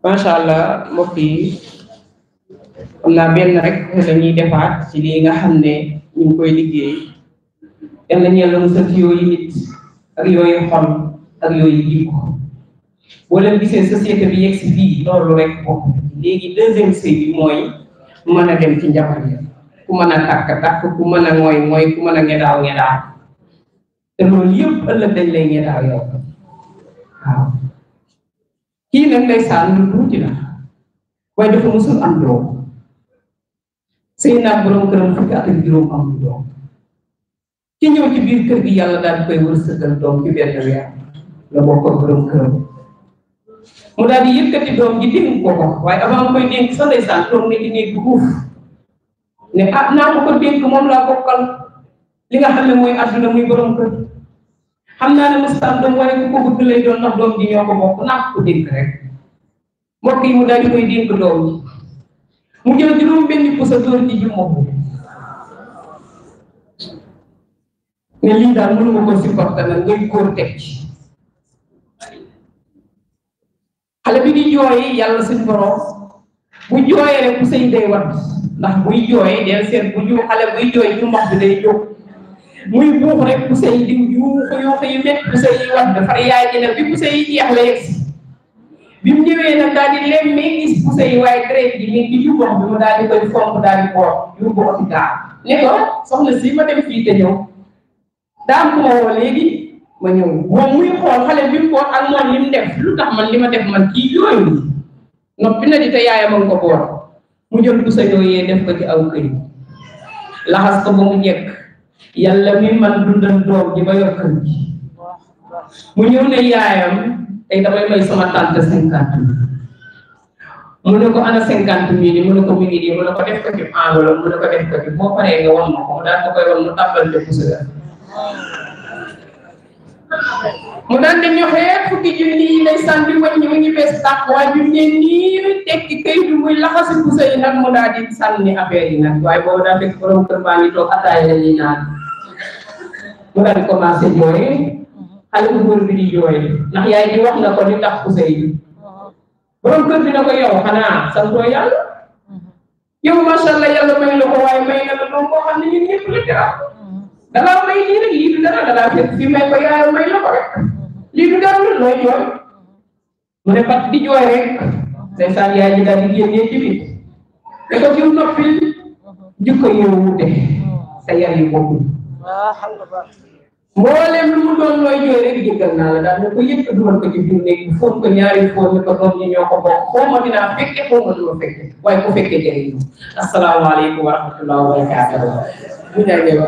Masya Allah mbokk yi xam naa benn rek dañuy defaat ci li nga xam ne ñu ngi koy liggéey yàlla ñeel musal ci yooyu nit ak yooyu xol ak yooyu jikko boo leen gisee société bi yegg si fii loolu rek bokk léegi deuxième sëy bi mooy mën a dem ci njabar yi ku mën a takk ku mën a mooy ku mën a ngedaaw te loolu yëpp ëllëg dañ lay ngedaaw yow waaw kii nag ndeysaan lu tuuti la waaye dafa musul am doom sëy naag borom këram fukki at ak juróom am doom ki ñëw ci biir kër gi yàlla daal di koy wërsëgal doom ci benn weer la bokk ak borom këram mu daal di yëkkati doom ji dénk ko ko waaye avant mu koy dénk sa ndeysaan doom ne ci néeg bu uuf ne naa ma ko dénk moom laa bokkal li nga xam ne mooy àdduna muy borom kër xam naa ne mustaan doom waaye ku ko bëgg lay doon ndax doom ji ñoo ko bokk naa ko dénk rek mbokk yi mu daal di koy dénk doom ji mu jël juróom benn pusa dóor ci jummo bu ne lii daal mënu ma ko supporter nag ngay góor teg ci xale bi di jooy yàlla suñ borom bu jooyee rek pusa yi day wat ndax buy jooy del seet bu ju xale buy jooy ju mbax bi day jóg muy buux rek pusa yi di yuuxu yu métti pusa yi wat dafa yaay ji ne bi pusa yi jeex la yegg si bi mu ñëwee nag daal di lemmee gis pusa yi waaye deret ji nekk ci jumbax bi mu daal di koy fomp daal di boot yóbbu hôpital ne ko soxna si ma dem fii te ñëw daa am ku ma woo léegi ma ñëw moom muy xool xale bi mu boot ak moom li mu def lu tax man li ma def man kii yooyu noppi na di te yaayam a nga ko boot mu jël pusa yooyee def ko ci aw këy laxas ko ba mu jekk yàlla mi man dundal doom ji ba yor kër gi mu ñëw ne yaayam tey damay may sama tante 50 mu ne ko ana 50 mille mu ne ko mi ngi nii mu ne ko def ko ci enveloppe mu ne ko def ko ci boo paree nga won ma ko mu daal ko koy won mu tàmbal de pusa ga mu daan di ñoxee fukki junni yi lay sànni wàññi mu ngi bees tàq waaye bi mu ne nii tekki kayit bi muy laxasi pusa yi nag mu daal di sànni affaire yi nag waaye boobu daa fekk borom kër baa ngi toog ataay la ñuy naan mu daal di commencé jooy xale bu góor bi di jooy ndax yaay di wax na ko li tax pusa yi borom kër bi na ko yow xanaa santoo yàlla yow macha allah yàlla may la ko waaye may na la doom boo xam ne ñun ñëpp la dara dalaa may lii rek lii du dara dalaa fekk fi may ko yaayam may la ko rek lii du dara la looy jooy mu ne pat di jooy rek ndeysaan yaay ji daal di génnee ci biir te ko jiw noppil jikko yow wute sa yar yi bokkul mboolem lu mu doon looy jooy rek jéggal naa la daal ne ko yëpp dugal ko ci biir néeg bi foon ko ñaari foon ne ko doom ñi ñoo ko bokk foo ma dinaa fekke foo ma duma fekke waaye ku fekke jëriñu asalaamaaleykum wa rahmatulah wa barakaatuh mu jàngee ba